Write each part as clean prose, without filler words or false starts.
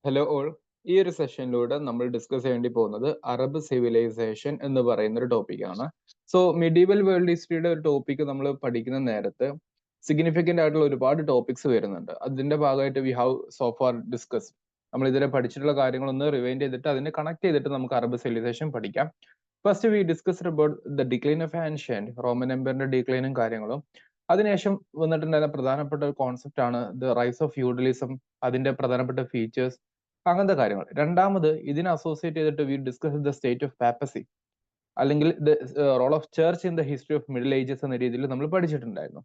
Hello all. ഈ ഒരു സെഷനിലൂടെ നമ്മൾ ഡിസ്കസ് ചെയ്യേണ്ടി പോകുന്നത് അറബ് സിവിലൈസേഷൻ എന്ന് പറയുന്ന ഒരു ടോപ്പിക്കാണ്. സോ മിഡീവൽ വേൾഡ് ഹിസ്റ്ററിയുടെ ഒരു ടോപ്പിക് നമ്മൾ പഠിക്കുന്ന നേരത്ത് സിഗ്നിഫിക്കന്റ് ആയിട്ടുള്ള ഒരുപാട് ടോപ്പിക്സ് വരുന്നുണ്ട്. അതിന്റെ ഭാഗമായിട്ട് we have so far discuss. നമ്മൾ ഇതുവരെ പഠിച്ചിട്ടുള്ള കാര്യങ്ങളൊന്ന് റിവൈൻഡ് ചെയ്തിട്ട് അതിനെ കണക്ട് ചെയ്തിട്ട് നമുക്ക് അറബ് സിവിലൈസേഷൻ പഠിക്കാം. First we discussed about the decline of ancient Roman എംപയറിന്റെ ഡിക്ലൈനും കാര്യങ്ങളും. അതിനുശേഷം വന്നിട്ടുണ്ടായിരുന്ന പ്രധാനപ്പെട്ട ഒരു കോൺസെപ്റ്റ് ആണ് ദ റൈസ് ഓഫ് ഫ്യൂഡലിസം, അതിന്റെ പ്രധാനപ്പെട്ട ഫീച്ചേഴ്സ്, അങ്ങനത്തെ കാര്യങ്ങൾ. രണ്ടാമത് ഇതിനെ അസോസിയേറ്റ് ചെയ്തിട്ട് we discuss the state of papacy, അല്ലെങ്കിൽ the role of church in the history of middle ages എന്ന രീതിയിൽ നമ്മൾ പഠിച്ചിട്ടുണ്ടായിരുന്നു.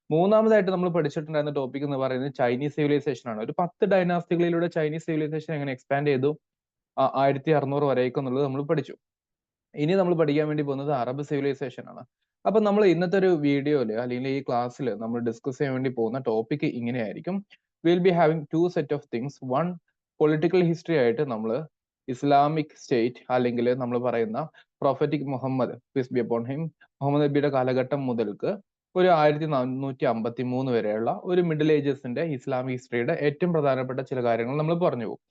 മൂന്നാമതായിട്ട് നമ്മൾ പഠിച്ചിട്ടുണ്ടായിരുന്ന ടോപ്പിക് എന്ന് പറയുന്നത് ചൈനീസ് സിവിലൈസേഷൻ ആണ്. ഒരു 10 ഡൈനാസ്റ്റികളിലൂടെ ചൈനീസ് സിവിലൈസേഷൻ എങ്ങനെ എക്സ്പാൻഡ് ചെയ്തു 1600 വരേക്കും എന്നുള്ളത് നമ്മൾ പഠിച്ചു. ഇനി നമ്മൾ പഠിക്കാൻ വേണ്ടി പോകുന്നത് അറബ് സിവിലൈസേഷൻ ആണ്. അപ്പൊ നമ്മൾ ഇന്നത്തെ ഒരു വീഡിയോയില് അല്ലെങ്കിൽ ഈ ക്ലാസ്സിൽ നമ്മൾ ഡിസ്കസ് ചെയ്യാൻ വേണ്ടി പോകുന്ന ടോപ്പിക് ഇങ്ങനെയായിരിക്കും. Will be having two set of things. One, political history ആയിട്ട് നമ്മൾ ഇസ്ലാമിക് സ്റ്റേറ്റ് അല്ലെങ്കിൽ നമ്മൾ പറയുന്ന prophetic Muhammad peace be upon him, Muhammad നബിയുടെ കാലഘട്ടം മുതൽക്ക് ഒരു 1453 വരെയുള്ള ഒരു മിഡിൽ ഏജസിന്റെ ഇസ്ലാമിക് ഹിസ്റ്ററിയുടെ ഏറ്റവും പ്രധാനപ്പെട്ട ചില കാര്യങ്ങൾ നമ്മൾ പറഞ്ഞു പോകും.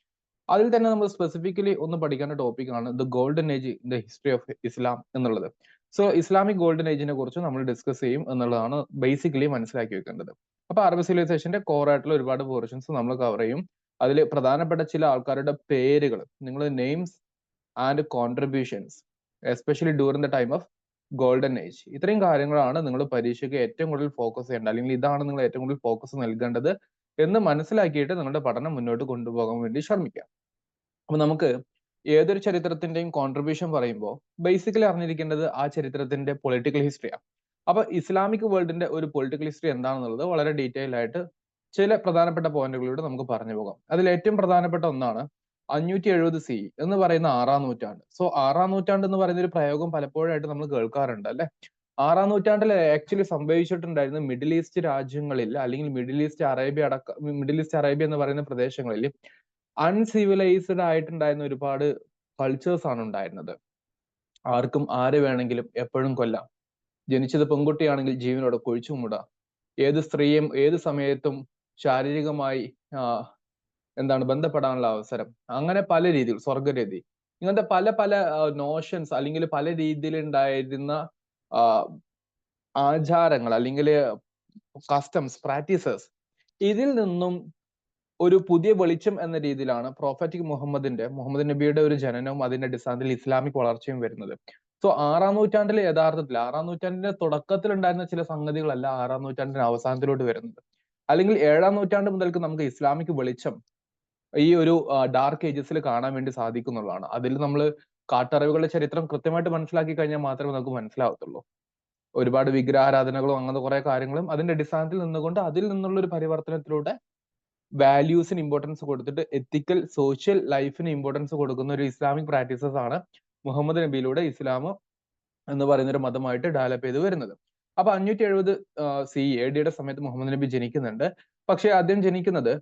അതിൽ തന്നെ നമ്മൾ സ്പെസിഫിക്കലി ഒന്ന് പഠിക്കേണ്ട ടോപ്പിക്കാണ് the golden age in the history of Islam എന്നുള്ളത്. സോ ഇസ്ലാമിക് ഗോൾഡൻ ഏജിനെ കുറിച്ച് നമ്മൾ ഡിസ്കസ് ചെയ്യും എന്നുള്ളതാണ് ബേസിക്കലി മനസ്സിലാക്കി വെക്കേണ്ടത്. അപ്പൊ അറബ് സിവിലൈസേഷന്റെ കോർ ആയിട്ടുള്ള ഒരുപാട് പോർഷൻസ് നമ്മൾ കവർ ചെയ്യും. അതിൽ പ്രധാനപ്പെട്ട ചില ആൾക്കാരുടെ പേരുകൾ, നിങ്ങൾ names and contributions especially during the time of golden age, ഇത്രയും കാര്യങ്ങളാണ് നിങ്ങൾ പരീക്ഷയ്ക്ക് ഏറ്റവും കൂടുതൽ ഫോക്കസ് ചെയ്യേണ്ടത്, അല്ലെങ്കിൽ ഇതാണ് നിങ്ങൾ ഏറ്റവും കൂടുതൽ ഫോക്കസ് നൽകേണ്ടത് എന്ന് മനസ്സിലാക്കിയിട്ട് നിങ്ങളുടെ പഠനം മുന്നോട്ട് കൊണ്ടുപോകാൻ വേണ്ടി ശ്രമിക്കാം. അപ്പൊ നമുക്ക് ഏതൊരു ചരിത്രത്തിന്റെയും കോൺട്രിബ്യൂഷൻ പറയുമ്പോൾ ബേസിക്കലി അറിഞ്ഞിരിക്കേണ്ടത് ആ ചരിത്രത്തിന്റെ പൊളിറ്റിക്കൽ ഹിസ്റ്ററിയാണ്. അപ്പൊ ഇസ്ലാമിക് വേൾഡിന്റെ ഒരു പൊളിറ്റിക്കൽ ഹിസ്റ്ററി എന്താണെന്നുള്ളത് വളരെ ഡീറ്റെയിൽ ആയിട്ട് ചില പ്രധാനപ്പെട്ട പോയിന്റുകളിലൂടെ നമുക്ക് പറഞ്ഞു പോകാം. അതിൽ ഏറ്റവും പ്രധാനപ്പെട്ട ഒന്നാണ് 570 സി എന്ന് പറയുന്ന 6-ാം നൂറ്റാണ്ട്. സോ 6-ാം നൂറ്റാണ്ട് എന്ന് പറയുന്ന ഒരു പ്രയോഗം പലപ്പോഴായിട്ട് നമ്മൾ കേൾക്കാറുണ്ട് അല്ലെ. 6-ാം നൂറ്റാണ്ടിൽ ആക്ച്വലി സംഭവിച്ചിട്ടുണ്ടായിരുന്ന മിഡിൽ ഈസ്റ്റ് രാജ്യങ്ങളിൽ, അല്ലെങ്കിൽ മിഡിൽ ഈസ്റ്റ് അറേബ്യ എന്ന് പറയുന്ന പ്രദേശങ്ങളിൽ അൺസിവിലൈസ്ഡ് ആയിട്ടുണ്ടായിരുന്ന ഒരുപാട് കൾച്ചേഴ്സ് ആണ് ഉണ്ടായിരുന്നത്. ആർക്കും ആരെ വേണമെങ്കിലും എപ്പോഴും കൊല്ലാം. ജനിച്ചത് പെൺകുട്ടിയാണെങ്കിൽ ജീവനോടെ കുഴിച്ചു മൂടാം. ഏത് സ്ത്രീയും ഏത് സമയത്തും ശാരീരികമായി ബന്ധപ്പെടാനുള്ള അവസരം. അങ്ങനെ പല രീതിയിൽ സ്വർഗരതി, ഇങ്ങനത്തെ പല പല നോഷൻസ് അല്ലെങ്കിൽ പല രീതിയിൽ ഉണ്ടായിരുന്ന ആചാരങ്ങൾ അല്ലെങ്കിൽ കസ്റ്റംസ് പ്രാക്ടീസസ്, ഇതിൽ നിന്നും ഒരു പുതിയ വെളിച്ചം എന്ന രീതിയിലാണ് മുഹമ്മദ് നബിയുടെ ഒരു ജനനവും അതിന്റെ അടിസ്ഥാനത്തിൽ ഇസ്ലാമിക് വളർച്ചയും വരുന്നത്. സോ 6-ാം നൂറ്റാണ്ടിൽ യഥാർത്ഥത്തിൽ 6-ാം നൂറ്റാണ്ടിന്റെ തുടക്കത്തിൽ ഉണ്ടായിരുന്ന ചില സംഗതികളല്ല 6-ാം നൂറ്റാണ്ടിന്റെ അവസാനത്തിലോട്ട് വരുന്നത്. അല്ലെങ്കിൽ 7-ാം നൂറ്റാണ്ട് മുതൽക്ക് നമുക്ക് ഇസ്ലാമിക് വെളിച്ചം ഈ ഒരു ഡാർക്ക് ഏജസിൽ കാണാൻ വേണ്ടി സാധിക്കുന്നുള്ളതാണ്. അതിൽ നമ്മൾ കാട്ടറവുകളുടെ ചരിത്രം കൃത്യമായിട്ട് മനസ്സിലാക്കി കഴിഞ്ഞാൽ മാത്രമേ നമുക്ക് മനസ്സിലാവത്തുള്ളൂ. ഒരുപാട് വിഗ്രഹാരാധനകളും അങ്ങനത്തെ കുറെ കാര്യങ്ങളും അതിന്റെ അടിസ്ഥാനത്തിൽ നിന്നുകൊണ്ട് അതിൽ നിന്നുള്ള ഒരു പരിവർത്തനത്തിലൂടെ വാല്യൂസിന് ഇമ്പോർട്ടൻസ് കൊടുത്തിട്ട് എത്തിക്കൽ സോഷ്യൽ ലൈഫിന് ഇമ്പോർട്ടൻസ് കൊടുക്കുന്ന ഒരു ഇസ്ലാമിക് പ്രാക്ടീസസ് ആണ് മുഹമ്മദ് നബിയിലൂടെ ഇസ്ലാം എന്ന് പറയുന്ന ഒരു മതമായിട്ട് ഡെവലപ്പ് ചെയ്ത് വരുന്നത്. അപ്പൊ 570 സി എ ഡിയുടെ സമയത്ത് മുഹമ്മദ് നബി ജനിക്കുന്നുണ്ട്. പക്ഷെ അദ്ദേഹം ജനിക്കുന്നത്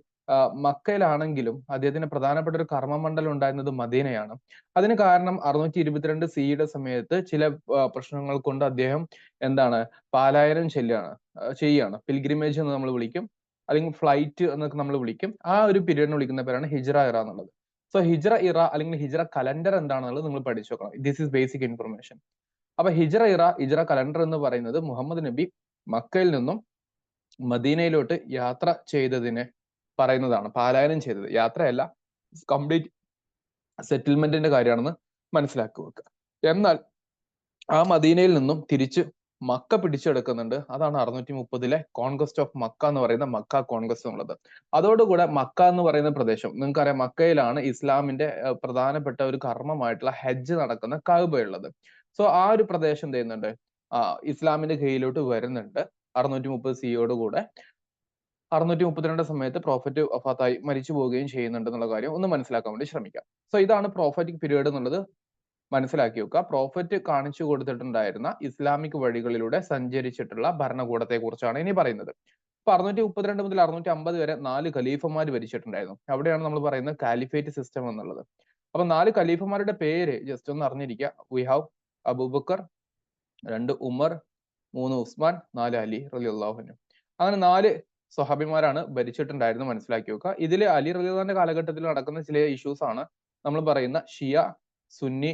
മക്കയിലാണെങ്കിലും അദ്ദേഹത്തിന് പ്രധാനപ്പെട്ട ഒരു കർമ്മമണ്ഡലം ഉണ്ടായിരുന്നത് മദീനയാണ്. അതിന് കാരണം 622 സിയുടെ സമയത്ത് ചില പ്രശ്നങ്ങൾ കൊണ്ട് അദ്ദേഹം പാലായനം ചെയ്യാണ്. പിൽഗ്രിമേജ് എന്ന് നമ്മൾ വിളിക്കും, അല്ലെങ്കിൽ ഫ്ലൈറ്റ് എന്നൊക്കെ നമ്മൾ വിളിക്കും. ആ ഒരു പീരീഡിനെ വിളിക്കുന്ന പേരാണ് ഹിജ്റ ഇറ എന്നുള്ളത്. സോ ഹിജ്റ ഇറ അല്ലെങ്കിൽ ഹിജ്റ കലണ്ടർ എന്താണെന്നുള്ളത് നിങ്ങൾ പഠിച്ചു നോക്കണം. This is basic information. അപ്പൊ ഹിജ്റ കലണ്ടർ എന്ന് പറയുന്നത് മുഹമ്മദ് നബി മക്കയിൽ നിന്നും മദീനയിലോട്ട് യാത്ര ചെയ്തതിനെ പറയുന്നതാണ്. പാലായനം ചെയ്തത്, യാത്രയല്ല, കംപ്ലീറ്റ് സെറ്റിൽമെന്റിന്റെ കാര്യമാണെന്ന് മനസ്സിലാക്കി വെക്കുക. എന്നാൽ ആ മദീനയിൽ നിന്നും തിരിച്ച് മക്ക പിടിച്ചെടുക്കുന്നുണ്ട്. അതാണ് 630 കോൺക്വസ്റ്റ് ഓഫ് മക്ക എന്ന് പറയുന്ന മക്ക കോൺക്വസ്റ്റ് എന്നുള്ളത്. അതോടുകൂടെ മക്ക എന്ന് പറയുന്ന പ്രദേശം, നിങ്ങൾക്കറിയാം മക്കയിലാണ് ഇസ്ലാമിന്റെ പ്രധാനപ്പെട്ട ഒരു കർമ്മമായിട്ടുള്ള ഹജ്ജ് നടക്കുന്ന കഅബ ഉള്ളത്. സോ ആ ഒരു പ്രദേശം എന്ത് ചെയ്യുന്നുണ്ട്, ഇസ്ലാമിന്റെ കീഴിലോട്ട് വരുന്നുണ്ട് 630 സിയോട് കൂടെ. 632 സമയത്ത് പ്രോഫറ്റ് വഫാത്തായി മരിച്ചു പോവുകയും ചെയ്യുന്നുണ്ട് എന്നുള്ള കാര്യം ഒന്ന് മനസ്സിലാക്കാൻ വേണ്ടി ശ്രമിക്കാം. സോ ഇതാണ് പ്രോഫറ്റിക് പീരീഡ് എന്നുള്ളത് മനസ്സിലാക്കി വെക്കുക. പ്രോഫറ്റ് കാണിച്ചു കൊടുത്തിട്ടുണ്ടായിരുന്ന ഇസ്ലാമിക് വഴികളിലൂടെ സഞ്ചരിച്ചിട്ടുള്ള ഭരണകൂടത്തെ കുറിച്ചാണ് ഇനി പറയുന്നത്. അപ്പൊ 632 മുതൽ 650 വരെ 4 ഖലീഫമാർ ഭരിച്ചിട്ടുണ്ടായിരുന്നു. അവിടെയാണ് നമ്മൾ പറയുന്നത് കാലിഫേറ്റ് സിസ്റ്റം എന്നുള്ളത്. അപ്പൊ 4 ഖലീഫമാരുടെ പേര് ജസ്റ്റ് ഒന്ന് അറിഞ്ഞിരിക്കുക. വി ഹാവ് അബൂബക്കർ, 2 ഉമർ, 3 ഉസ്മാൻ, 4 അലി റളിയല്ലാഹു അൻഹു. അങ്ങനെ 4 സ്വഹാബിമാരാണ് ഭരിച്ചിട്ടുണ്ടായിരുന്നു, മനസ്സിലാക്കി വെക്കുക. ഇതിൽ അലി റളിയല്ലാഹുവിന്റെ കാലഘട്ടത്തിൽ നടക്കുന്ന ചില ഇഷ്യൂസ് ആണ് നമ്മൾ പറയുന്ന ഷിയ സുന്നി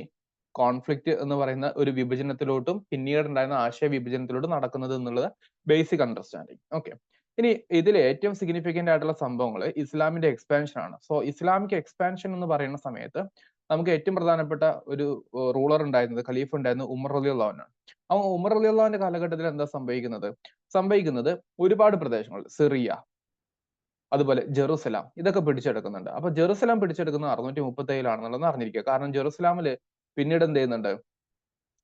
കോൺഫ്ലിക്റ്റ് എന്ന് പറയുന്ന ഒരു വിഭജനത്തിലോട്ടും പിന്നീട് ഉണ്ടായിരുന്ന ആശയ വിഭജനത്തിലോട്ടും നടക്കുന്നത് എന്നുള്ളത് ബേസിക് അണ്ടർസ്റ്റാൻഡിങ്. ഓക്കെ, ഇനി ഇതിൽ ഏറ്റവും സിഗ്നിഫിക്കന്റ് ആയിട്ടുള്ള സംഭവങ്ങൾ ഇസ്ലാമിന്റെ എക്സ്പാൻഷൻ ആണ്. സോ ഇസ്ലാമിക് എക്സ്പാൻഷൻ എന്ന് പറയുന്ന സമയത്ത് നമുക്ക് ഏറ്റവും പ്രധാനപ്പെട്ട ഒരു റൂളർ ഉണ്ടായിരുന്നത്, ഖലീഫ് ഉണ്ടായിരുന്നത് ഉമർ റളിയല്ലാഹു അൻഹു ആണ്. ആ ഉമർ റളിയല്ലാഹുവിന്റെ കാലഘട്ടത്തിൽ എന്താ സംഭവിക്കുന്നത് ഒരുപാട് പ്രദേശങ്ങൾ, സിറിയ, അതുപോലെ ജെറുസലാം, ഇതൊക്കെ പിടിച്ചെടുക്കുന്നുണ്ട്. അപ്പൊ ജെറുസലാം പിടിച്ചെടുക്കുന്നത് 637 അറിഞ്ഞിരിക്കുക. കാരണം ജെറുസലാമില് പിന്നീട് എന്ത് ചെയ്യുന്നുണ്ട്,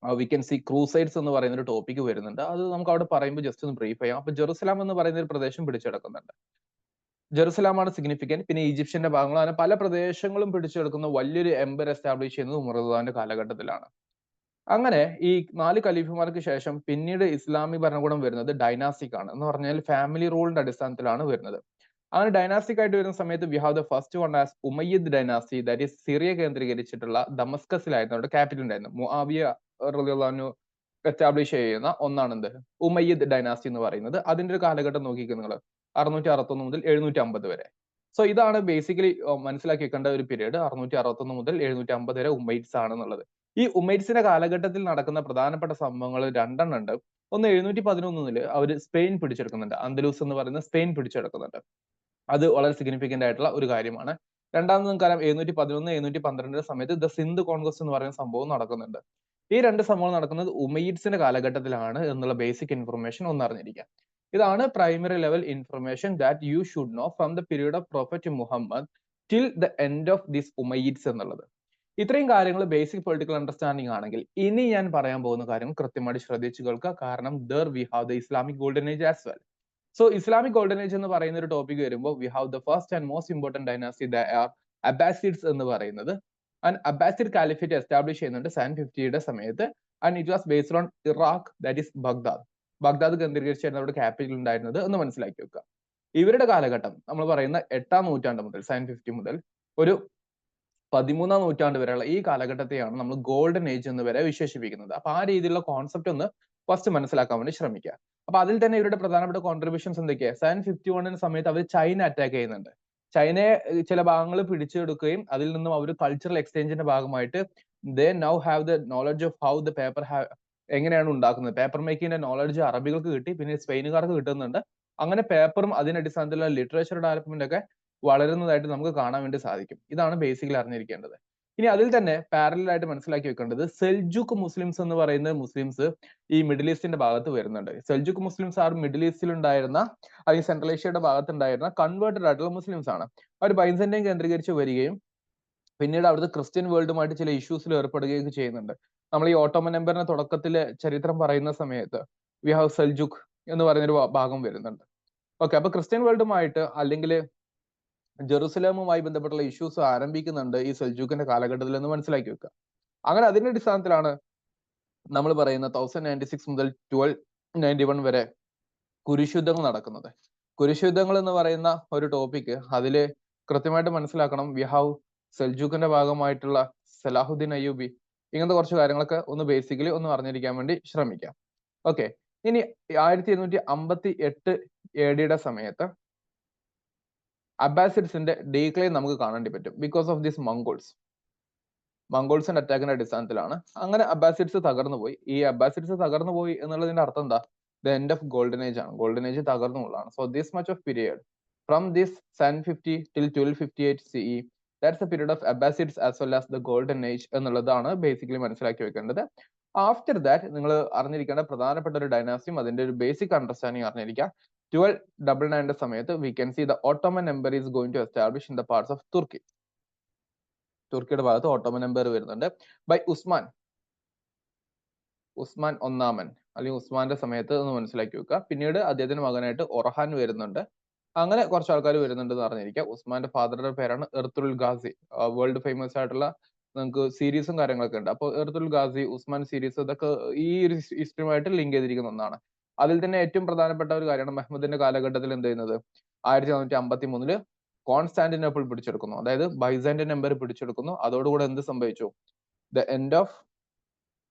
വി കൻ സി ക്രൂസൈഡ്സ് എന്ന് പറയുന്ന ഒരു ടോപ്പിക് വരുന്നുണ്ട്. അത് നമുക്ക് അവിടെ പറയുമ്പോൾ ജസ്റ്റ് ഒന്ന് ബ്രീഫ് ചെയ്യാം. അപ്പൊ ജെറുസലാം എന്ന് പറയുന്ന ഒരു പ്രദേശം പിടിച്ചെടുക്കുന്നുണ്ട്. ജെറുസലാമാണ് സിഗ്നിഫിക്കന്റ്. പിന്നെ ഈജിപ്ഷ്യന്റെ ഭാഗങ്ങൾ, അങ്ങനെ പല പ്രദേശങ്ങളും പിടിച്ചെടുക്കുന്ന വലിയൊരു എംപയർ എസ്റ്റാബ്ലിഷ് ചെയ്യുന്നത് ഉമർ റളിയല്ലാഹുവിന്റെ കാലഘട്ടത്തിലാണ്. അങ്ങനെ ഈ 4 ഖലീഫുമാർക്ക് ശേഷം പിന്നീട് ഇസ്ലാമിക് ഭരണകൂടം വരുന്നത് ഡൈനാസ്റ്റിക് ആണ്. എന്ന് പറഞ്ഞാൽ ഫാമിലി റൂളിന്റെ അടിസ്ഥാനത്തിലാണ് വരുന്നത്. അങ്ങനെ ഡൈനാസ്റ്റിക് ആയിട്ട് വരുന്ന സമയത്ത് we have the first one as Umayyad dynasty, that is Syria കേന്ദ്രീകരിച്ചിട്ടുള്ള ദമസ്കസിലായിരുന്നു അവരുടെ ക്യാപിറ്റൽ ഉണ്ടായിരുന്നു. മുആവിയ റളിയല്ലാഹു അൻഹു എസ്റ്റാബ്ലിഷ് ചെയ്യുന്ന ഒന്നാണ് എന്ത്, ഉമയ്യദ് ഡൈനാസ്റ്റി എന്ന് പറയുന്നത്. അതിന്റെ ഒരു കാലഘട്ടം നോക്കിക്കുക നിങ്ങൾ, 661 മുതൽ 750 വരെ. സോ ഇതാണ് ബേസിക്കലി മനസ്സിലാക്കി വെക്കേണ്ട ഒരു പീരീഡ്. 661 മുതൽ 750 വരെ ഉമൈറ്റ്സ് ആണെന്നുള്ളത്. ഈ ഉമൈറ്റ്സിന്റെ കാലഘട്ടത്തിൽ നടക്കുന്ന പ്രധാനപ്പെട്ട സംഭവങ്ങൾ രണ്ടെണ്ണം ഉണ്ട്. ഒന്ന് 711 അവർ സ്പെയിൻ പിടിച്ചെടുക്കുന്നുണ്ട്, അന്തലൂസ് എന്ന് പറയുന്ന സ്പെയിൻ പിടിച്ചെടുക്കുന്നുണ്ട്. അത് വളരെ സിഗ്നിഫിക്കന്റ് ആയിട്ടുള്ള ഒരു കാര്യമാണ്. രണ്ടാമത് നമുക്കറിയാം 711 712 സമയത്ത് ദ സിന്ധ് കോൺക്വസ്റ്റ് എന്ന് പറയുന്ന സംഭവം നടക്കുന്നുണ്ട്. ഈ രണ്ട് സംഭവം നടക്കുന്നത് ഉമയ്യിഡ്സിന്റെ കാലഘട്ടത്തിലാണ് എന്നുള്ള ബേസിക് ഇൻഫർമേഷൻ ഒന്ന് അറിഞ്ഞിരിക്കുക. ഇതാണ് primary level information that you should know from the period of prophet Muhammad till the end of this Umayyads എന്നുള്ളത്. ഇത്രയും കാര്യങ്ങൾ ബേസിക് പൊളിറ്റിക്കൽ അണ്ടർസ്റ്റാൻഡിംഗ് ആണെങ്കിൽ ഇനി ഞാൻ പറയാൻ പോകുന്ന കാര്യങ്ങൾ കൃത്യമായിട്ട് ശ്രദ്ധിച്ചു കേൾക്കുക. കാരണം there we have the Islamic golden age as well. So Islamic golden age എന്ന് പറയുന്ന ഒരു ടോപ്പിക് വരുമ്പോൾ we have the first and most important dynasty the are Abbasids എന്ന് പറയുന്നത്. ആൻഡ് അബ്ബാസിഡ് കാലിഫേറ്റ് എസ്റ്റാബ്ലിഷ് ചെയ്യുന്നുണ്ട് 750 സമയത്ത്. And it was based on Iraq, that is Baghdad കേന്ദ്രീകരിച്ചായിരുന്നു അവിടെ ക്യാപിറ്റൽ ഉണ്ടായിരുന്നത് എന്ന് മനസ്സിലാക്കി വെക്കുക. ഇവരുടെ കാലഘട്ടം നമ്മൾ പറയുന്ന 8ാം നൂറ്റാണ്ട് മുതൽ 750 മുതൽ ഒരു 13ാം നൂറ്റാണ്ട് വരെയുള്ള ഈ കാലഘട്ടത്തെയാണ് നമ്മൾ ഗോൾഡൻ ഏജ് എന്ന് വരെ വിശേഷിപ്പിക്കുന്നത്. അപ്പൊ ആ രീതിയിലുള്ള കോൺസെപ്റ്റ് ഒന്ന് ഫസ്റ്റ് മനസ്സിലാക്കാൻ വേണ്ടി ശ്രമിക്കുക. അപ്പൊ അതിൽ തന്നെ ഇവരുടെ പ്രധാനപ്പെട്ട കോൺട്രിബ്യൂഷൻസ് എന്തൊക്കെയാണ്? 751 സമയത്ത് അവർ ചൈന അറ്റാക്ക് ചെയ്യുന്നുണ്ട്. ചൈനയെ ചില ഭാഗങ്ങൾ പിടിച്ചെടുക്കുകയും അതിൽ നിന്നും അവർ കൾച്ചറൽ എക്സ്ചേഞ്ചിന്റെ ഭാഗമായിട്ട് they now have the knowledge of how the paper എങ്ങനെയാണ് ഉണ്ടാക്കുന്നത്. പേപ്പർ മേക്കിങ്ങിന്റെ നോളജ് അറബികൾക്ക് കിട്ടി, പിന്നെ സ്പെയിനുകാർക്ക് കിട്ടുന്നുണ്ട്. അങ്ങനെ പേപ്പറും അതിനടിസ്ഥാനത്തിലുള്ള ലിറ്ററേച്ചർ ഡെവലപ്മെന്റ് ഒക്കെ വളരുന്നതായിട്ട് നമുക്ക് കാണാൻ വേണ്ടി സാധിക്കും. ഇതാണ് ബേസിക്കലി അറിഞ്ഞിരിക്കേണ്ടത്. ഇനി അതിൽ തന്നെ പാരലൽ ആയിട്ട് മനസ്സിലാക്കി വെക്കേണ്ടത് സെൽജുക്ക് മുസ്ലിംസ് എന്ന് പറയുന്ന മുസ്ലിംസ് ഈ മിഡിൽ ഈസ്റ്റിന്റെ ഭാഗത്ത് വരുന്നുണ്ട്. സെൽജുക്ക് മുസ്ലിംസ് ആർ മിഡിൽ ഈസ്റ്റിൽ ഉണ്ടായിരുന്ന, അല്ലെങ്കിൽ സെൻട്രൽ ഏഷ്യയുടെ ഭാഗത്ത് ഉണ്ടായിരുന്ന കൺവേർട്ടഡ് ആയിട്ടുള്ള മുസ്ലിംസ് ആണ്. അവർ ബൈസന്റൈൻ കേന്ദ്രീകരിച്ച് വരികയും പിന്നീട് അവിടുത്തെ ക്രിസ്ത്യൻ വേൾഡുമായിട്ട് ചില ഇഷ്യൂസിൽ ഏർപ്പെടുകയൊക്കെ ചെയ്യുന്നുണ്ട്. നമ്മൾ ഈ ഓട്ടോമൻ എംപയറിന്റെ തുടക്കത്തിലെ ചരിത്രം പറയുന്ന സമയത്ത് വി ഹാവ് സെൽജുക്ക് എന്ന് പറയുന്നൊരു ഭാഗം വരുന്നുണ്ട്. ഓക്കെ, അപ്പൊ ക്രിസ്ത്യൻ വേൾഡുമായിട്ട് അല്ലെങ്കിൽ ജെറുസലേമുമായി ബന്ധപ്പെട്ടുള്ള ഇഷ്യൂസ് ആരംഭിക്കുന്നുണ്ട് ഈ സെൽജൂക്കിന്റെ കാലഘട്ടത്തിൽ എന്ന് മനസ്സിലാക്കി വെക്കുക. അങ്ങനെ അതിന്റെ അടിസ്ഥാനത്തിലാണ് നമ്മൾ പറയുന്ന 1096 മുതൽ 1291 വരെ കുരിശുദ്ധങ്ങൾ നടക്കുന്നത്. കുരിശുദ്ധങ്ങൾ എന്ന് പറയുന്ന ഒരു ടോപ്പിക് അതില് കൃത്യമായിട്ട് മനസ്സിലാക്കണം. വി ഹാവ് സെൽജൂക്കിന്റെ ഭാഗമായിട്ടുള്ള സലാഹുദ്ദീൻ അയ്യൂബി, ഇങ്ങനത്തെ കുറച്ച് കാര്യങ്ങളൊക്കെ ഒന്ന് ബേസിക്കലി ഒന്ന് അറിഞ്ഞിരിക്കാൻ വേണ്ടി ശ്രമിക്കാം. ഓക്കെ, ഇനി 1258 AD സമയത്ത് അബ്ബാസിഡ്സിന്റെ ഡീക്ലൈൻ നമുക്ക് കാണേണ്ടി പറ്റും ബിക്കോസ് ഓഫ് ദിസ് മംഗോൾസിന്റെ അറ്റാക്കിന്റെ അടിസ്ഥാനത്തിലാണ്. അങ്ങനെ അബ്ബാസിഡ്സ് തകർന്നു പോയി. ഈ അബ്ബാസിഡ്സ് തകർന്നു പോയി എന്നുള്ളതിന്റെ അർത്ഥം എന്താ? The end of golden age ആണ്. ഗോൾഡൻ ഏജ് തകർന്നുള്ളതാണ്. So this much of period from this 750 till 1258 CE, that's the period of Abbasids as well as the golden age എന്നുള്ളതാണ് ബേസിക്കലി മനസ്സിലാക്കി വെക്കേണ്ടത്. ആഫ്റ്റർ ദാറ്റ് നിങ്ങൾ അറിഞ്ഞിരിക്കേണ്ട പ്രധാനപ്പെട്ട ഒരു ഡൈനാസ്റ്റിയും അതിന്റെ ഒരു ബേസിക് അണ്ടർസ്റ്റാൻഡിങ് അറിഞ്ഞിരിക്കുക. 1299 സമയത്ത് we can see the Ottoman empire is going to establish in the parts of Turkey. തുർക്കിയുടെ ഭാഗത്ത് ഓട്ടോമൻ എംപയർ വരുന്നുണ്ട് ബൈ ഉസ്മാൻ ഒന്നാമൻ, അല്ലെങ്കിൽ ഉസ്മാന്റെ സമയത്ത് എന്ന് മനസ്സിലാക്കി വെക്കുക. പിന്നീട് അദ്ദേഹത്തിന്റെ മകനായിട്ട് ഒർഹാൻ വരുന്നുണ്ട്. അങ്ങനെ കുറച്ച് ആൾക്കാർ വരുന്നുണ്ട് എന്ന് അറിഞ്ഞിരിക്കുക. ഉസ്മാന്റെ ഫാദറുടെ പേരാണ് എർത്തുൽ ഗാസി. വേൾഡ് ഫേമസ് ആയിട്ടുള്ള നമുക്ക് സീരീസും കാര്യങ്ങളൊക്കെ ഉണ്ട്. അപ്പോൾ എർത്തുൽ ഗാസി, ഉസ്മാൻ സീരീസ്, ഇതൊക്കെ ഈ ഒരു ഹിസ്റ്ററിയുമായിട്ട് ലിങ്ക് ചെയ്തിരിക്കുന്ന ഒന്നാണ്. അതിൽ തന്നെ ഏറ്റവും പ്രധാനപ്പെട്ട ഒരു കാര്യമാണ് മെഹ്മദിന്റെ കാലഘട്ടത്തിൽ എന്ത് ചെയ്യുന്നത്, 1453 കോൺസ്റ്റാന്റിനോപ്പിൾ പിടിച്ചെടുക്കുന്നു. അതായത് ബൈസാന്റൈൻ എംപയർ പിടിച്ചെടുക്കുന്നു. അതോടുകൂടെ എന്ത് സംഭവിച്ചു? The end of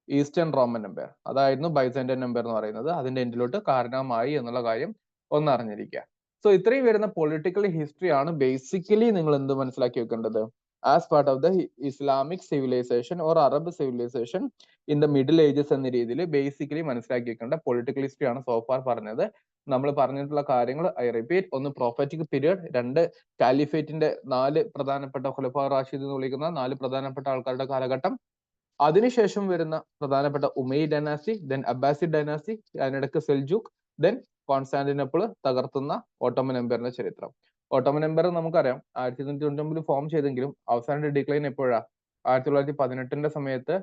eastern Roman empire, അതായിരുന്നു ബൈസാന്റൈൻ എംപയർ എന്ന് പറയുന്നത്. അതിന്റെ എൻഡിലോട്ട് കാരണമായി എന്നുള്ള കാര്യം ഒന്ന് അറിഞ്ഞിരിക്കുക. സോ ഇത്രയും വരുന്ന പൊളിറ്റിക്കൽ ഹിസ്റ്ററി ആണ് ബേസിക്കലി നിങ്ങൾ എന്ത് മനസ്സിലാക്കി വെക്കേണ്ടത് as part of the Islamic civilisation or Arab civilisation in the middle ages എന്ന രീതിയിൽ ബേസിക്കലി മനസ്സിലാക്കി വെക്കേണ്ട പൊളിറ്റിക്കൽ ഹിസ്റ്ററി ആണ് സോഫാർ പറഞ്ഞത്. നമ്മൾ പറഞ്ഞിട്ടുള്ള കാര്യങ്ങൾ ഐ റിപ്പീറ്റ്, ഒന്ന് പ്രോഫറ്റിക് പീരിയഡ്, രണ്ട് കാലിഫേറ്റിന്റെ 4 പ്രധാനപ്പെട്ട ഖുലഫാ റാഷിദ് എന്ന് വിളിക്കുന്ന 4 പ്രധാനപ്പെട്ട ആൾക്കാരുടെ കാലഘട്ടം, അതിനുശേഷം വരുന്ന പ്രധാനപ്പെട്ട Umayyad dynasty, then Abbasid dynasty, അതിനിടയ്ക്ക് സെൽജൂക്ക്, ദെൻ കോൺസ്റ്റാന്റിനോപ്പിൾ തകർത്തുന്ന ഓട്ടോമൻ എംപയറിന്റെ ചരിത്രം. ഓട്ടോമൻ എംപയർ നമുക്കറിയാം 1999 ഫോം ചെയ്തെങ്കിലും അവസാന ഡിക്ലൈൻ എപ്പോഴാ 1918 സമയത്ത്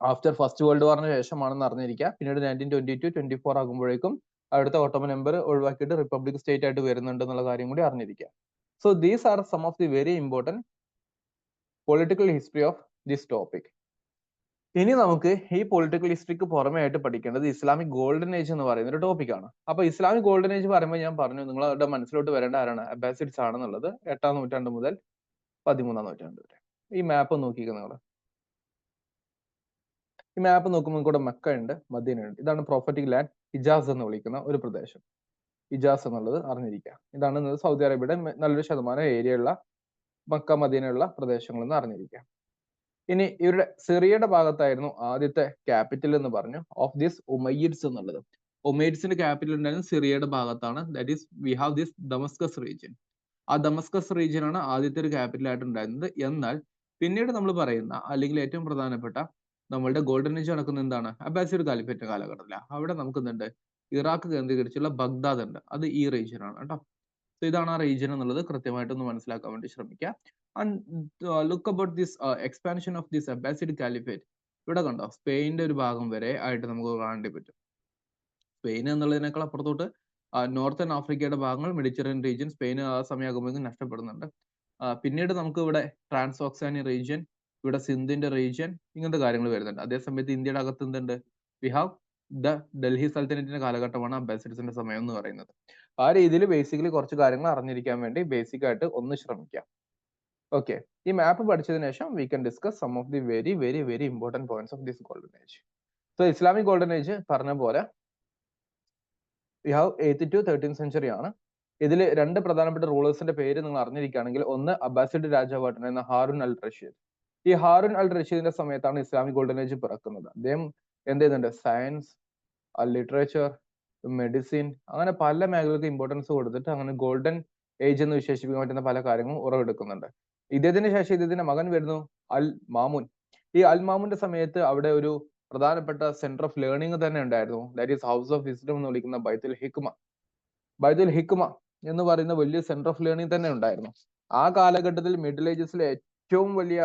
ആഫ്റ്റർ ഫസ്റ്റ് വേൾഡ് വാറിന് ശേഷമാണെന്ന് അറിഞ്ഞിരിക്കുക. പിന്നീട് 1922-24 ആകുമ്പോഴേക്കും അവിടുത്തെ ഓട്ടോമൻ എംപയർ ഒഴിവാക്കിയിട്ട് റിപ്പബ്ലിക് സ്റ്റേറ്റ് ആയിട്ട് വരുന്നുണ്ട് എന്നുള്ള കാര്യം കൂടി അറിഞ്ഞിരിക്കുക. So these are some of the very important political history of this topic. ഇനി നമുക്ക് ഈ പൊളിറ്റിക്കൽ ഹിസ്റ്ററിക്ക് പുറമെ ആയിട്ട് പഠിക്കേണ്ടത് ഇസ്ലാമിക് ഗോൾഡൻ ഏജ് എന്ന് പറയുന്ന ഒരു ടോപ്പിക്കാണ്. അപ്പൊ ഇസ്ലാമിക് ഗോൾഡൻ ഏജ് പറയുമ്പോൾ ഞാൻ പറഞ്ഞു നിങ്ങളുടെ മനസ്സിലോട്ട് വരേണ്ട ആരാണ്, അബ്ബാസിഡ്സ് ആണെന്നുള്ളത്. 8-ാം നൂറ്റാണ്ട് മുതൽ 13-ാം നൂറ്റാണ്ട് വരെ. ഈ മാപ്പ് നോക്കിക്കുക നിങ്ങൾ. ഈ മാപ്പ് നോക്കുമ്പോൾ കൂടെ മക്ക ഉണ്ട്, മദീന ഉണ്ട്. ഇതാണ് പ്രോഫറ്റിക് ലാൻഡ്, ഹിജാസ് എന്ന് വിളിക്കുന്ന ഒരു പ്രദേശം. ഹിജാസ് എന്നുള്ളത് അറിഞ്ഞിരിക്കുക. ഇതാണ് സൗദി അറേബ്യയുടെ നല്ലൊരു ശതമാനം ഏരിയ ഉള്ള മക്ക മദീനയുള്ള പ്രദേശങ്ങൾ എന്ന് അറിഞ്ഞിരിക്കുക. ഇനി ഇവരുടെ സിറിയയുടെ ഭാഗത്തായിരുന്നു ആദ്യത്തെ ക്യാപിറ്റൽ എന്ന് പറഞ്ഞു ഓഫ് ദിസ് ഉമയ്യിഡ്സ് എന്നുള്ളത്. ഉമയ്യിഡ്സിന്റെ ക്യാപിറ്റൽ ഉണ്ടായിരുന്നത് സിറിയയുടെ ഭാഗത്താണ്. That is we have this Damascus region. ആ ദമസ്കസ് റീജിയൻ ആണ് ആദ്യത്തെ ഒരു ക്യാപിറ്റൽ ആയിട്ട് ഉണ്ടായിരുന്നത്. എന്നാൽ പിന്നീട് നമ്മൾ പറയുന്ന അല്ലെങ്കിൽ ഏറ്റവും പ്രധാനപ്പെട്ട നമ്മളുടെ ഗോൾഡൻ ഏജ് നടക്കുന്ന എന്താണ്, അബ്ബാസിഡ് കാലിഫേറ്റ് കാലഘട്ടത്തിലാണ്. അവിടെ നമുക്ക് എന്തുണ്ട്, ഇറാഖ് കേന്ദ്രീകരിച്ചുള്ള ബഗ്ദാദ് ഉണ്ട്. അത് ഈ റീജിയൻ ആണ് കേട്ടോ. സോ ഇതാണ് ആ റീജിയൻ എന്നുള്ളത് കൃത്യമായിട്ടൊന്ന് മനസ്സിലാക്കാൻ വേണ്ടി ശ്രമിക്കുക. And look about this expansion of this Abbasid caliphate. ഇവിടെ കണ്ടോ, സ്പെയിനിന്റെ ഒരു ഭാഗം വരെ ആയിട്ട് നമുക്ക് കാണേണ്ടി പറ്റും. സ്പെയിൻ എന്നുള്ളതിനേക്കാൾ അപ്പുറത്തോട്ട് നോർത്തേൺ ആഫ്രിക്കയുടെ ഭാഗങ്ങൾ, മെഡിറ്ററേനിയൻ റീജിയൻ സ്പെയിൻ ആ സമയമാകുമ്പോഴേക്കും നഷ്ടപ്പെടുന്നുണ്ട്. പിന്നീട് നമുക്ക് ഇവിടെ ട്രാൻസോക്സാനി റീജിയൻ, ഇവിടെ സിന്ധിന്റെ റീജിയൻ, ഇങ്ങനത്തെ കാര്യങ്ങൾ വരുന്നുണ്ട്. അതേസമയത്ത് ഇന്ത്യയുടെ അകത്ത് എന്തുണ്ട്, വി ഹാവ് ദ ഡൽഹി സൽത്തനറ്റിന്റെ കാലഘട്ടമാണ് അബ്ബാസിഡ്സിന്റെ സമയം എന്ന് പറയുന്നത്. ആ രീതിയിൽ ബേസിക്കലി കുറച്ച് കാര്യങ്ങൾ അറിഞ്ഞിരിക്കാൻ വേണ്ടി ബേസിക് ആയിട്ട് ഒന്ന് ശ്രമിക്കാം. ഓക്കെ, ഈ മാപ്പ് പഠിച്ചതിന് ശേഷം we can discuss some of the very very very important points of this golden age. So Islamic golden age പറഞ്ഞ പോലെ we have 8th to 13th century ആണ്. ഇതിൽ രണ്ട് പ്രധാനപ്പെട്ട റൂളേഴ്സിന്റെ പേര് നിങ്ങൾ അറിഞ്ഞിരിക്കുകയാണെങ്കിൽ, ഒന്ന് അബ്ബാസിഡ് രാജാവായിട്ടുണ്ടായിരുന്ന ഹാറൂൻ അൽ റഷീദ്. ഈ ഹാറൂൻ അൽ റഷീദിന്റെ സമയത്താണ് ഇസ്ലാമിക് ഗോൾഡൻ ഏജ് പിറക്കുന്നത്. അദ്ദേഹം എന്ത് ചെയ്യുന്നുണ്ട്, സയൻസ്, ലിറ്ററേച്ചർ, മെഡിസിൻ, അങ്ങനെ പല മേഖലകൾക്ക് ഇമ്പോർട്ടൻസ് കൊടുത്തിട്ട് അങ്ങനെ ഗോൾഡൻ ഏജ് എന്ന് വിശേഷിപ്പിക്കാൻ പറ്റുന്ന പല കാര്യങ്ങളും ഉറവെടുക്കുന്നുണ്ട്. ഇദ്ദേഹത്തിന് ശേഷം ഇദ്ദേഹത്തിന്റെ മകൻ വരുന്നു അൽ മാമുൻ. ഈ അൽ മാമുന്റെ സമയത്ത് അവിടെ ഒരു പ്രധാനപ്പെട്ട സെന്റർ ഓഫ് ലേണിംഗ് തന്നെ ഉണ്ടായിരുന്നു. That is house of wisdom എന്ന് വിളിക്കുന്ന ബൈത്തുൽ ഹിക്മ. ബൈത്തുൽ ഹിക്മ എന്ന് പറയുന്ന വലിയ സെന്റർ ഓഫ് ലേണിംഗ് തന്നെ ഉണ്ടായിരുന്നു. ആ കാലഘട്ടത്തിൽ മിഡിൽ ഏജസിലെ ഏറ്റവും വലിയ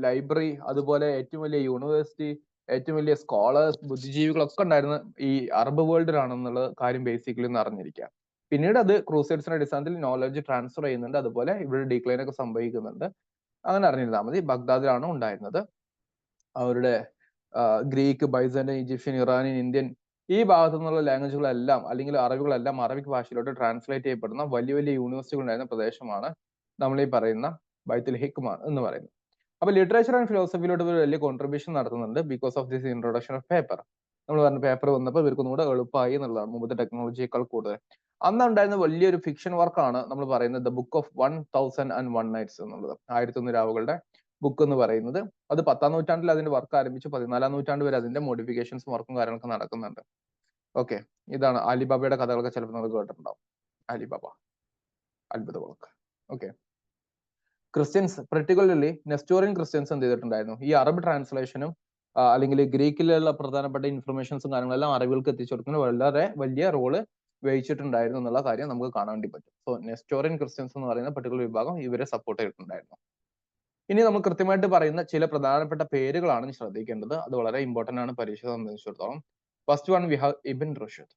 ലൈബ്രറി, അതുപോലെ ഏറ്റവും വലിയ യൂണിവേഴ്സിറ്റി, ഏറ്റവും വലിയ സ്കോളേഴ്സ്, ബുദ്ധിജീവികളൊക്കെ ഉണ്ടായിരുന്ന ഈ അറബ് വേൾഡിലാണെന്നുള്ള കാര്യം ബേസിക്കലി ഒന്ന് അറിഞ്ഞിരിക്കുക. പിന്നീട് അത് ക്രൂസൈഡ്സിന്റെ അടിസ്ഥാനത്തിൽ നോളജ് ട്രാൻസ്ഫർ ചെയ്യുന്നുണ്ട്. അതുപോലെ ഇവിടെ ഡിക്ലൈൻ ഒക്കെ സംഭവിക്കുന്നുണ്ട്. അങ്ങനെ അറിഞ്ഞിരുന്നാൽ മതി. ബഗ്ദാദിലാണ് ഉണ്ടായിരുന്നത്. അവരുടെ Greek, Byzantine, Egyptian, Iranian, Indian ഈ ഭാഗത്തു നിന്നുള്ള ലാംഗ്വേജുകളെല്ലാം അല്ലെങ്കിൽ അറിവുകളെല്ലാം അറബിക് ഭാഷയിലോട്ട് ട്രാൻസ്ലേറ്റ് ചെയ്യപ്പെടുന്ന വലിയ വലിയ യൂണിവേഴ്സിറ്റികൾ ഉണ്ടായിരുന്ന പ്രദേശമാണ് നമ്മൾ ഈ പറയുന്ന ബൈത്തുൽ ഹിക്മ എന്ന് പറയുന്നത്. അപ്പൊ ലിറ്ററേച്ചർ ആൻഡ് ഫിലോസഫിയിലോട്ട് ഒരു വലിയ കോൺട്രിബ്യൂഷൻ നടത്തുന്നുണ്ട് because of this introduction of paper. നമ്മൾ പറഞ്ഞ പേപ്പർ വന്നപ്പോൾ ഇവർക്കൊന്നും കൂടെ എളുപ്പമായി എന്നുള്ളതാണ്, മുമ്പത്തെ ടെക്നോളജിയേക്കാൾ കൂടുതൽ. അന്ന് ഉണ്ടായിരുന്ന വലിയൊരു ഫിക്ഷൻ വർക്കാണ് നമ്മൾ പറയുന്നത് ദ ബുക്ക് ഓഫ് 1001 നൈറ്റ്സ് എന്നുള്ളത്, 1001 രാവുകളുടെ ബുക്ക് എന്ന് പറയുന്നത്. അത് 10-ാം നൂറ്റാണ്ടിൽ അതിന്റെ വർക്ക് ആരംഭിച്ചു. 14-ാം നൂറ്റാണ്ട് വരെ അതിന്റെ മോഡിഫിക്കേഷൻസും വർക്കും കാര്യങ്ങളൊക്കെ നടക്കുന്നുണ്ട്. ഓക്കെ, ഇതാണ് അലിബാബയുടെ കഥകളൊക്കെ ചിലപ്പോൾ നമ്മൾ കേട്ടിട്ടുണ്ടാവും. അലിബാബ, അത്ഭുത വിളക്ക്. Okay, Christians, particularly Nestorian Christians എന്ത് ചെയ്തിട്ടുണ്ടായിരുന്നു, ഈ അറബ് ട്രാൻസ്ലേഷനും അല്ലെങ്കിൽ ഗ്രീക്കിലുള്ള പ്രധാനപ്പെട്ട ഇൻഫർമേഷൻസും കാര്യങ്ങളെല്ലാം അറബികൾക്ക് എത്തിച്ചു കൊടുക്കുന്ന വളരെ വലിയ റോള് വഹിച്ചിട്ടുണ്ടായിരുന്നു എന്നുള്ള കാര്യം നമുക്ക് കാണാൻ വേണ്ടി പറ്റും. സോ നെസ്റ്റോറിയൻ ക്രിസ്ത്യൻസ് എന്ന് പറയുന്ന പെർട്ടിക്കുലർ വിഭാഗം ഇവരെ സപ്പോർട്ട് ചെയ്തിട്ടുണ്ടായിരുന്നു. ഇനി നമ്മൾ കൃത്യമായിട്ട് പറയുന്ന ചില പ്രധാനപ്പെട്ട പേരുകളാണ് ശ്രദ്ധിക്കേണ്ടത്. അത് വളരെ ഇമ്പോർട്ടന്റ് ആണ് പരീക്ഷ സംബന്ധിച്ചിടത്തോളം. ഫസ്റ്റ് വൺ വി ഹാവ് ഇബിൻ റുഷ്ദ്.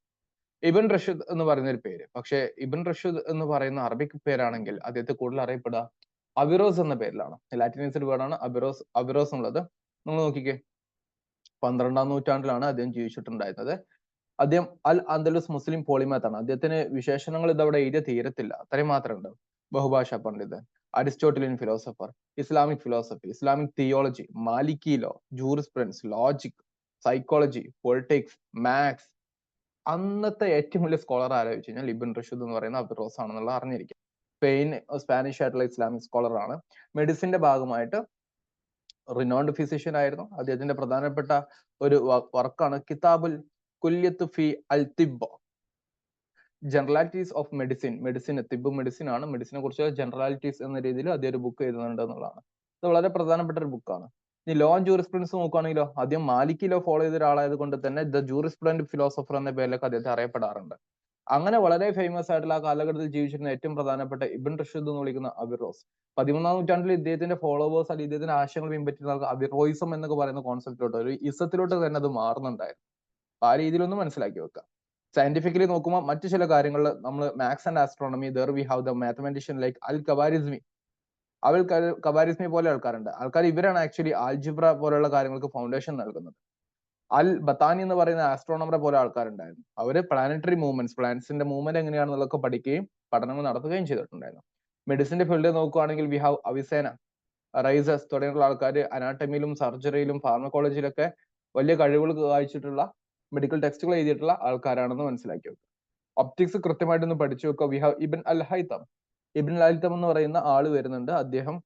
ഇബിൻ റുഷ്ദ് എന്ന് പറയുന്ന ഒരു പേര്. പക്ഷേ ഇബിൻ റുഷ്ദ് എന്ന് പറയുന്ന അറബിക് പേരാണെങ്കിൽ അദ്ദേഹത്തെ കൂടുതൽ അറിയപ്പെടുക അവിറോസ് എന്ന പേരിലാണ്. ലാറ്റിനൈസ്ഡ് വേർഡാണ് അവിറോസ്. അവിറോസ് എന്നുള്ളത് നിങ്ങൾ നോക്കിക്കേ, 12-ാം നൂറ്റാണ്ടിലാണ് അദ്ദേഹം ജീവിച്ചിട്ടുണ്ടായിരുന്നത്. അദ്ദേഹം അൽ അന്തലൂസ് മുസ്ലിം പോളിമാത്താണ്. അദ്ദേഹത്തിന് വിശേഷണങ്ങൾ ഇതവിടെ എഴുതിയ തീരത്തില്ല, അത്രയും മാത്രമുണ്ട്. ബഹുഭാഷാ പണ്ഡിതൻ, Aristotelian philosopher, Islamic philosophy, Islamic theology, Maliki law, jurisprudence, logic, psychology, politics, maths, അന്നത്തെ ഏറ്റവും വലിയ സ്കോളർ ആലോചിച്ച് കഴിഞ്ഞാൽ ഇബ്ൻ റുഷ്ദ് എന്ന് പറയുന്ന അബിറോസ് ആണെന്നുള്ള അറിഞ്ഞിരിക്കും. സ്പാനിഷ് ആയിട്ടുള്ള ഇസ്ലാമിക് സ്കോളർ ആണ്. മെഡിസിന്റെ ഭാഗമായിട്ട് റിനോൺഡ് ഫിസിഷ്യൻ ആയിരുന്നു. അദ്ദേഹത്തിന്റെ പ്രധാനപ്പെട്ട ഒരു വർക്കാണ് കിതാബുൽ കുല്യത്ത് ഫി അൽ തിബ്, ജനറാലിറ്റീസ് ഓഫ് മെഡിസിൻ. തിബ് മെഡിസിൻ ആണ്. മെഡിസിനെ കുറിച്ച് ജനറാലിറ്റീസ് എന്ന രീതിയിൽ അദ്ദേഹം ഒരു ബുക്ക് എഴുതുന്നുണ്ട് എന്നുള്ളതാണ്. ഇത് വളരെ പ്രധാനപ്പെട്ട ഒരു ബുക്കാണ്. ഇനി ലോ ആൻഡ് ജൂറിസ്പ്രുഡൻസ് നോക്കുകയാണെങ്കിലോ, ആദ്യം മാലിക്കി ലോ ഫോളോ ചെയ്ത ഒരാളായത് കൊണ്ട് തന്നെ ദ ജൂറിസ്പ്രുഡന്റ് ഫിലോസഫർ എന്ന പേരിലൊക്കെ അദ്ദേഹത്തെ അറിയപ്പെടാറുണ്ട്. അങ്ങനെ വളരെ ഫേമസ് ആയിട്ടുള്ള ആ കാലഘട്ടത്തിൽ ജീവിച്ചിരുന്ന ഏറ്റവും പ്രധാനപ്പെട്ട ഇബ്ൻ റുഷ്ദ് എന്ന് വിളിക്കുന്ന അബിറോസ്, 13ാം നൂറ്റാണ്ടിൽ ഇദ്ദേഹത്തിന്റെ ഫോളോവേഴ്സ് അല്ലെങ്കിൽ ഇദ്ദേഹത്തിന്റെ ആശയങ്ങൾ പിൻപറ്റുന്ന അബിറോയിസം എന്നൊക്കെ പറയുന്ന കോൺസെപ്റ്റിലോട്ട്, ഒരു ഇസത്തിലോട്ട് തന്നെ അത് മാറുന്നുണ്ടായിരുന്നു. ആ രീതിയിലൊന്നും മനസ്സിലാക്കി വെക്കാം. സയന്റിഫിക്കലി നോക്കുമ്പോൾ മറ്റു ചില കാര്യങ്ങളിൽ നമ്മൾ maths and astronomy, there we have the mathematician like Al Khwarizmi. Khwarizmi പോലെ ആൾക്കാർ ഇവരാണ് ആക്ച്വലി ആൽജിബ്ര പോലെയുള്ള കാര്യങ്ങൾക്ക് ഫൗണ്ടേഷൻ നൽകുന്നത്. അൽ ബത്താനി എന്ന് പറയുന്ന ആസ്ട്രോണമറെ പോലെ ആൾക്കാരുണ്ടായിരുന്നു. അവര് പ്ലാനറ്ററി മൂവ്മെന്റ്സ്, പ്ലാനറ്റ്സിന്റെ മൂവ്മെന്റ് എങ്ങനെയാണെന്നുള്ളതൊക്കെ പഠിക്കുകയും പഠനങ്ങൾ നടത്തുകയും ചെയ്തിട്ടുണ്ടായിരുന്നു. മെഡിസിന്റെ ഫീൽഡിൽ നോക്കുകയാണെങ്കിൽ വി ഹാവ് അവിസേന, റൈസസ് തുടങ്ങിയുള്ള ആൾക്കാർ അനാട്ടമിയിലും സർജറിയിലും ഫാർമക്കോളജിയിലൊക്കെ വലിയ കഴിവുകൾ കാഴ്ചിട്ടുള്ള, മെഡിക്കൽ ടെക്സ്റ്റുകൾ എഴുതിയിട്ടുള്ള ആൾക്കാരാണെന്ന് മനസ്സിലാക്കി വെക്കുക. ഒപ്റ്റിക്സ് കൃത്യമായിട്ടൊന്ന് പഠിച്ചു വെക്കുക. We have Ibn al Haytham. Ibn al Haytham എന്ന് പറയുന്ന ആള് വരുന്നുണ്ട്. അദ്ദേഹം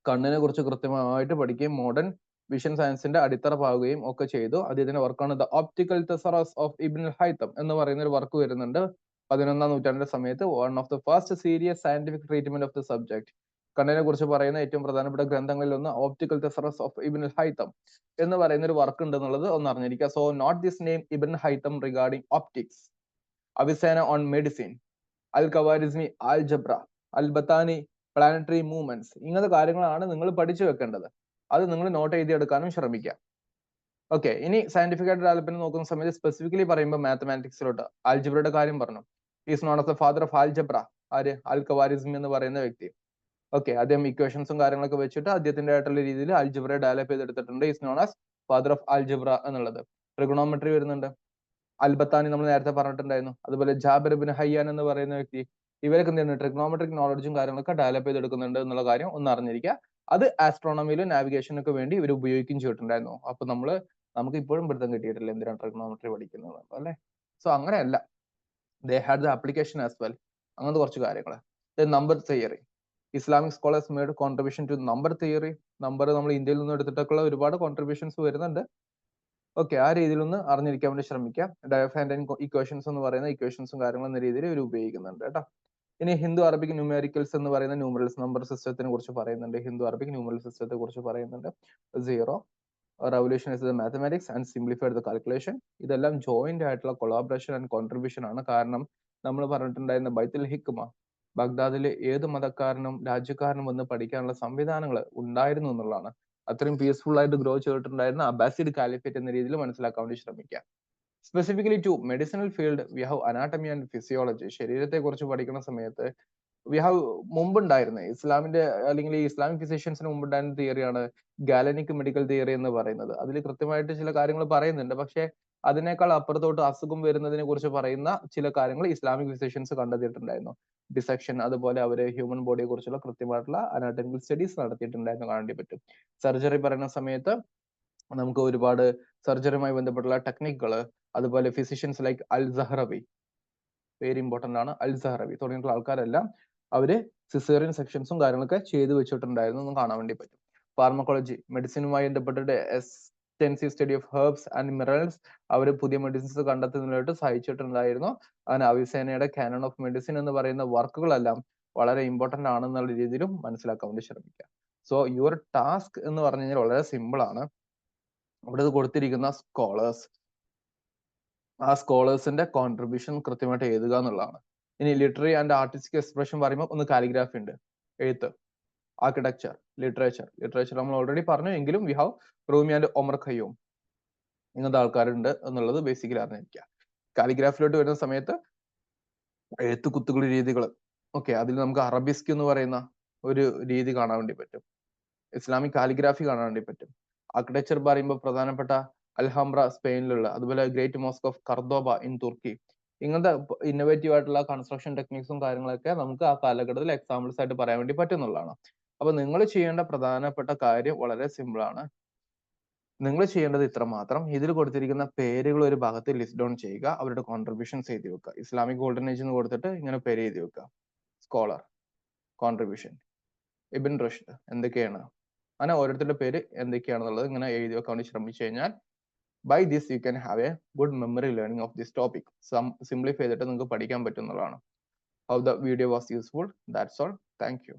കണ്ണിനെ കുറിച്ച് കൃത്യമായിട്ട് പഠിക്കുകയും മോഡേൺ വിഷൻ സയൻസിന്റെ അടിത്തറ പാകുകയും ഒക്കെ ചെയ്തു. അദ്ദേഹത്തിന്റെ വർക്കാണ് the optical thesaurus of Ibn al Haytham എന്ന് പറയുന്ന ഒരു വർക്ക് വരുന്നുണ്ട് 11ാം നൂറ്റാണ്ടിന്റെ സമയത്ത്. One of the first serious scientific treatment of the subject. കണ്ണിനെ കുറിച്ച് പറയുന്ന ഏറ്റവും പ്രധാനപ്പെട്ട ഗ്രന്ഥങ്ങളിൽ ഒന്ന് optical thesaurus of Ibn al Haytham എന്ന് പറയുന്ന ഒരു വർക്ക് ഉണ്ട് എന്നുള്ളത് ഒന്ന് അറിഞ്ഞിരിക്കുക. So note this name Ibn Haytham regarding optics, Avicenna on medicine, al Khwarizmi algebra, al Battani planetary movements. ഇങ്ങനത്തെ കാര്യങ്ങളാണ് നിങ്ങൾ പഠിച്ചു വെക്കേണ്ടത്. അത് നിങ്ങൾ നോട്ട് എഴുതിയെടുക്കാനും ശ്രമിക്കുക. ഓക്കെ, ഇനി സയന്റിഫിക് ആയിട്ട് ഡെവലപ്മെന്റ് നോക്കുന്ന സമയത്ത് സ്പെസിഫിക്കലി പറയുമ്പോൾ മാത്തമാറ്റിക്സിലോട്ട് ആൽജിബ്രയുടെ കാര്യം പറഞ്ഞു. Is known of the father of algebra. ആര്? അൽ ഖവാരിസ്മി എന്ന് പറയുന്ന വ്യക്തി. ഓക്കെ, അദ്ദേഹം ഇക്വേഷൻസും കാര്യങ്ങളൊക്കെ വെച്ചിട്ട് അദ്ദേഹത്തിന്റെ ആയിട്ടുള്ള രീതിയിൽ ആൽജിബ്രയെ ഡെവലപ്പ് ചെയ്തെടുത്തിട്ടുണ്ട്. Is known as father of algebra എന്നുള്ളത്. ട്രിഗണോമെട്രി വരുന്നുണ്ട്. അൽബത്താനി നമ്മൾ നേരത്തെ പറഞ്ഞിട്ടുണ്ടായിരുന്നു. അതുപോലെ ജാബിർ ബിൻ ഹയ്യാൻ എന്ന് പറയുന്ന വ്യക്തി, ഇവരൊക്കെ എന്താണ് ട്രിഗ്നോമെട്രിക് നോളജും കാര്യങ്ങളൊക്കെ ഡെവലപ്പ് ചെയ്തെടുക്കുന്നുണ്ട് എന്നുള്ള കാര്യം ഒന്ന് അറിഞ്ഞിരിക്കുക. അത് ആസ്ട്രോണമിയിലും നാവിഗേഷനൊക്കെ വേണ്ടി ഇവർ ഉപയോഗിക്കുകയും ചെയ്തിട്ടുണ്ടായിരുന്നു. അപ്പൊ നമുക്ക് ഇപ്പോഴും പിടുത്തം കിട്ടിയിട്ടില്ല എന്തിനാണ് ട്രിഗ്നോമെട്രി പഠിക്കുന്നത് അല്ലെ. സോ അങ്ങനെയല്ല, they had the application as well. അങ്ങനത്തെ കുറച്ച് കാര്യങ്ങൾ. Number theory, Islamic scholars made contribution to number theory. Number നമ്മൾ ഇന്ത്യയിൽ നിന്ന് എടുത്തിട്ടൊക്കെയുള്ള ഒരുപാട് കോൺട്രിബ്യൂഷൻസ് വരുന്നുണ്ട്. ഓക്കെ, ആ രീതിയിലൊന്ന് അറിഞ്ഞിരിക്കാൻ വേണ്ടി ശ്രമിക്കാം. ഡയഫാൻഡൈൻ ഇക്വേഷൻസ് എന്ന് പറയുന്ന ഇക്വേഷൻസും കാര്യങ്ങളും എന്ന രീതിയിൽ ഇവർ ഉപയോഗിക്കുന്നുണ്ട് കേട്ടോ. ഇനി ഹിന്ദു അറബിക് ന്യൂമറിക്കൽസ് എന്ന് പറയുന്ന ന്യൂമറൽസ് നമ്പർ സിസ്റ്റത്തിനെ കുറിച്ച് പറയുന്നുണ്ട്. ഹിന്ദു അറബിക് ന്യൂമറൽ സിസ്റ്റത്തെ കുറിച്ച് പറയുന്നുണ്ട്. 0 revolutionise the mathematics and simplified the calculation. ഇതെല്ലാം ജോയിന്റ് ആയിട്ടുള്ള കൊളാബറേഷൻ ആൻഡ് കോൺട്രിബ്യൂഷൻ ആണ്. കാരണം നമ്മൾ പറഞ്ഞിട്ടുണ്ടായിരുന്ന ബൈത്തുൽ ഹിക്മ, ബഗ്ദാദിലെ ഏത് മതക്കാരനും രാജ്യക്കാരനും വന്ന് പഠിക്കാനുള്ള സംവിധാനങ്ങൾ ഉണ്ടായിരുന്നു എന്നുള്ളതാണ്. അത്രയും പീസ്ഫുൾ ആയിട്ട് ഗ്രോ ചെയ്തിട്ടുണ്ടായിരുന്ന അബ്ബാസിഡ് കാലിഫേറ്റ് എന്ന രീതിയിൽ മനസ്സിലാക്കാൻ വേണ്ടി ശ്രമിക്കുക. Specifically to medicinal field we have anatomy and physiology. ശരീരത്തെ കുറിച്ച് പഠിക്കുന്ന സമയത്ത് വി ഹാവ് മുമ്പുണ്ടായിരുന്ന ഇസ്ലാമിന്റെ അല്ലെങ്കിൽ ഈ ഇസ്ലാമിക് ഫിസിഷ്യൻസിന് മുമ്പുണ്ടായിരുന്ന തിയറിയാണ് ഗാലനിക് മെഡിക്കൽ തിയറി എന്ന് പറയുന്നത്. അതിൽ കൃത്യമായിട്ട് ചില കാര്യങ്ങൾ പറയുന്നുണ്ട്. പക്ഷേ അതിനേക്കാൾ അപ്പുറത്തോട്ട് അസുഖം വരുന്നതിനെ കുറിച്ച് പറയുന്ന ചില കാര്യങ്ങൾ ഇസ്ലാമിക് ഫിസിഷ്യൻസ് കണ്ടെത്തിയിട്ടുണ്ടായിരുന്നു. ഡിസെക്ഷൻ, അതുപോലെ അവര് ഹ്യൂമൻ ബോഡിയെ കുറിച്ചുള്ള കൃത്യമായിട്ടുള്ള അനാട്ടമിക്കൽ സ്റ്റഡീസ് നടത്തിയിട്ടുണ്ടായിരുന്നു, കാണാൻ പറ്റും. സർജറി പറയുന്ന സമയത്ത് നമുക്ക് ഒരുപാട് സർജറിയുമായി ബന്ധപ്പെട്ടുള്ള ടെക്നിക്കുകൾ, അതുപോലെ ഫിസിഷ്യൻസ് ലൈക്ക് അൽ സഹ്റവി, വെരി ഇമ്പോർട്ടന്റ് ആണ്, അൽ സഹ്റവി തുടങ്ങിയിട്ടുള്ള ആൾക്കാരെല്ലാം അവര് സിസേറിയൻ സെക്ഷൻസും കാര്യങ്ങളൊക്കെ ചെയ്തു വെച്ചിട്ടുണ്ടായിരുന്നു എന്ന് കാണാൻ വേണ്ടി പറ്റും. ഫാർമക്കോളജി, മെഡിസിനുമായി ബന്ധപ്പെട്ടിട്ട് extensive study of herbs and minerals, അവർ പുതിയ മെഡിസിൻസ് കണ്ടെത്തുന്നതിനായിട്ട് സഹായിച്ചിട്ടുണ്ടായിരുന്നു. അങ്ങനെ അവിസേനയുടെ കാനൺ ഓഫ് മെഡിസിൻ എന്ന് പറയുന്ന വർക്കുകളെല്ലാം വളരെ ഇമ്പോർട്ടന്റ് ആണെന്നുള്ള രീതിയിലും മനസ്സിലാക്കാൻ വേണ്ടി ശ്രമിക്കുക. സോ യുവർ ടാസ്ക് എന്ന് പറഞ്ഞു കഴിഞ്ഞാൽ വളരെ സിമ്പിൾ ആണ്. ഇവിടെ കൊടുത്തിരിക്കുന്ന സ്കോളേഴ്സ്, ആ സ്കോളേഴ്സിന്റെ കോൺട്രിബ്യൂഷൻ കൃത്യമായിട്ട് എഴുതുക എന്നുള്ളതാണ്. ഇനി ലിറ്റററി ആൻഡ് ആർട്ടിസ്റ്റിക് എക്സ്പ്രഷൻ പറയുമ്പോൾ ഒന്ന് കാലിഗ്രാഫി ഉണ്ട്, എഴുത്ത്, ആർക്കിടെക്ചർ, ലിറ്ററേച്ചർ നമ്മൾ ഓൾറെഡി പറഞ്ഞു. എങ്കിലും we have Rumi and Omar Khayyam, ഇങ്ങനത്തെ ആൾക്കാരുണ്ട് എന്നുള്ളത് ബേസിക്കലി അറിഞ്ഞിരിക്കുക. കാലിഗ്രാഫിലോട്ട് വരുന്ന സമയത്ത് എഴുത്തുകുത്തുകൾ രീതികൾ, ഓക്കെ, അതിൽ നമുക്ക് അറബിസ്ക് എന്ന് പറയുന്ന ഒരു രീതി കാണാൻ വേണ്ടി പറ്റും. ഇസ്ലാമിക് കാലിഗ്രാഫി കാണാൻ വേണ്ടി പറ്റും. ആർക്കിടെക്ചർ പറയുമ്പോൾ പ്രധാനപ്പെട്ട അൽഹംബ്ര സ്പെയിനിലുള്ള, അതുപോലെ ഗ്രേറ്റ് മോസ്ക് ഓഫ് കർദോബ ഇൻ തുർക്കി, ഇങ്ങനത്തെ ഇന്നോവേറ്റീവ് ആയിട്ടുള്ള കൺസ്ട്രക്ഷൻ ടെക്നിക്സും കാര്യങ്ങളൊക്കെ നമുക്ക് ആ കാലഘട്ടത്തിൽ എക്സാമ്പിൾസ് ആയിട്ട് പറയാൻ വേണ്ടി പറ്റുന്നുള്ളതാണ്. അപ്പൊ നിങ്ങൾ ചെയ്യേണ്ട പ്രധാനപ്പെട്ട കാര്യം വളരെ സിമ്പിൾ ആണ്. നിങ്ങൾ ചെയ്യേണ്ടത് ഇത്ര മാത്രം. ഇതിൽ കൊടുത്തിരിക്കുന്ന പേരുകൾ ഒരു ഭാഗത്ത് ലിസ്റ്റ് ഡൗൺ ചെയ്യുക, അവരുടെ കോൺട്രിബ്യൂഷൻസ് എഴുതി വെക്കുക. ഇസ്ലാമിക് ഗോൾഡൻ ഏജ് എന്ന് കൊടുത്തിട്ട് ഇങ്ങനെ പേര് എഴുതി വെക്കുക. സ്കോളർ, കോൺട്രിബ്യൂഷൻ, ഇബിൻ റഷ്ദ് എന്തൊക്കെയാണ്, അങ്ങനെ ഓരോരുത്തരുടെ പേര് എന്തൊക്കെയാണെന്നുള്ളത് ഇങ്ങനെ എഴുതി വെക്കാൻ വേണ്ടി ശ്രമിച്ചു കഴിഞ്ഞാൽ by this you can have a good memory learning of this topic. Simplify ചെയ്തിട്ട് നിങ്ങൾക്ക് പഠിക്കാൻ പറ്റുന്നതാണ്. How the video was useful, that's all. Thank you.